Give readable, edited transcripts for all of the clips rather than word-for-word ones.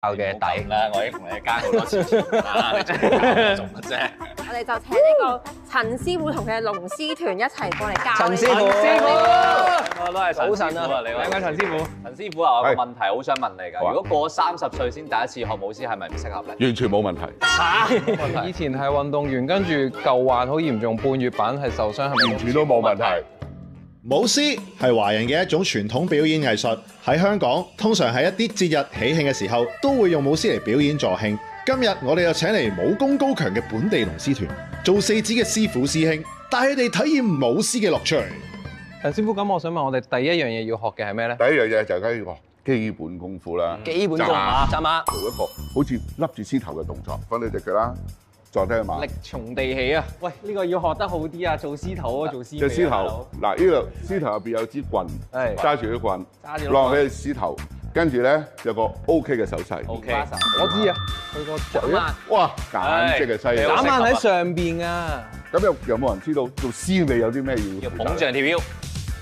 嘅底啦，我已經同你加好多次錢啦，你做乜啫？我哋就請呢個陳師傅同佢嘅龍獅團一齊過嚟教你。陳師傅，我都係早晨啊，你好，兩位陳師傅。陳師傅啊，我有個問題好想問你㗎。如果過咗30歲先第一次學舞獅，係咪唔適合咧？完全冇問題。以前係運動員，跟住舊患好嚴重，半月板係受傷，係咪完全都冇問題。舞獅係華人嘅一種傳統表演藝術，喺香港通常喺一啲節日喜慶嘅時候，都會用舞獅嚟表演助興。今日我哋就請嚟武功高強嘅本地龍獅團，做四子嘅師傅師兄，帶佢哋體驗舞獅嘅樂趣。陳師傅，咁我想問我哋第一樣嘢要學嘅係咩咧？第一樣嘢就係呢個基本功夫啦，基本功啊，站馬，做一個好似笠住獅頭嘅動作，分你隻腳啦，再聽馬。力從地起啊！喂，呢個要學得好啲啊！做獅頭啊，做獅隻獅頭，嗱呢度獅頭入邊有支棍，揸住啲棍，落去獅頭，跟住咧有個 OK 嘅手勢。OK，我知啊，佢個嘴啊，哇，簡直係犀利。眨眼喺上邊啊！咁有冇人知道做獅尾有啲咩要捧住人條腰。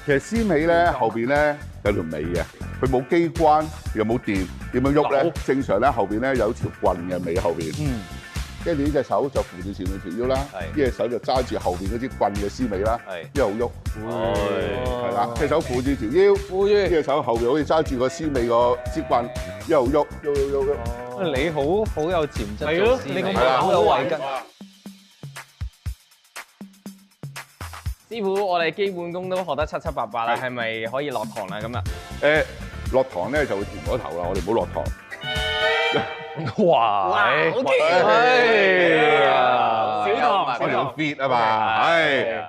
其實獅尾咧後邊咧有條尾嘅，佢冇機關，又冇電，點樣喐咧？正常咧後邊咧有條棍嘅尾後邊。跟住呢隻手就扶住前面條腰啦，呢隻手就揸住後邊嗰支棍嘅獅尾啦，一路喐，係啦，隻手扶住條腰，呢隻手後邊好似揸住個獅尾個支棍，一路喐，喐。你好有潛質，係咯，你個馬好有圍巾。師傅，我哋基本功都學得七七八八啦，係咪可以落堂啦？咁啊？落堂咧就會甜咗頭啦，我哋唔好落堂。哇！好甜啊！小堂，我哋要 fit 啊嘛，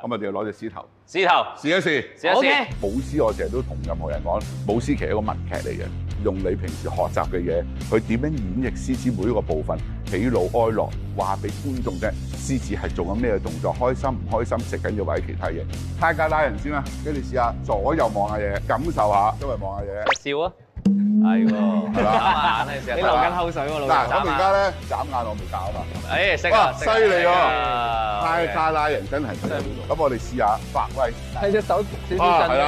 咁我哋要攞隻獅頭，獅頭試一試。試一試。舞獅我成日都同任何人講，舞獅其實係一個文劇嚟嘅，用你平時學習嘅嘢，去點樣演繹獅子每一個部分，喜怒哀樂，話俾觀眾啫。獅子係做緊咩動作，開心唔開心，食緊嘢或者其他嘢。太監拉人先啦，跟住試下左右望下嘢，感受下，周圍望下嘢。笑啊！係喎，係嘛？你流緊口水喎，老嗱，咁而家咧眨眼我未教啊嘛。誒，識啊！犀利喎！太監拉人真係犀利。咁我哋試下發威。係隻手少少震嘅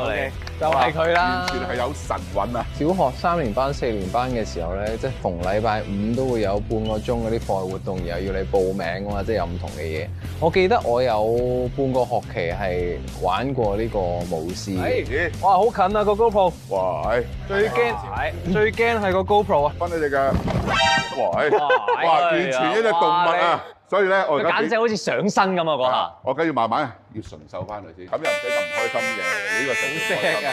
，OK，就係佢啦。完全係有神韻啊！小學3年班、4年班嘅時候咧，即係逢禮拜5都會有半個鐘嗰啲課外活動，然後要你報名啊嘛，即係有唔同嘅嘢。我記得我有半個學期係玩過呢個舞獅。哇，好近啊個 GoPro！ 哇，最驚係個 GoPro 啊！分你哋嘅，哇，完全一隻動物啊！所以咧，我而家簡直好似上身咁啊！嗰下，我梗要慢慢要順手翻嚟先，咁又唔使咁唔開心嘅，呢個就好開心。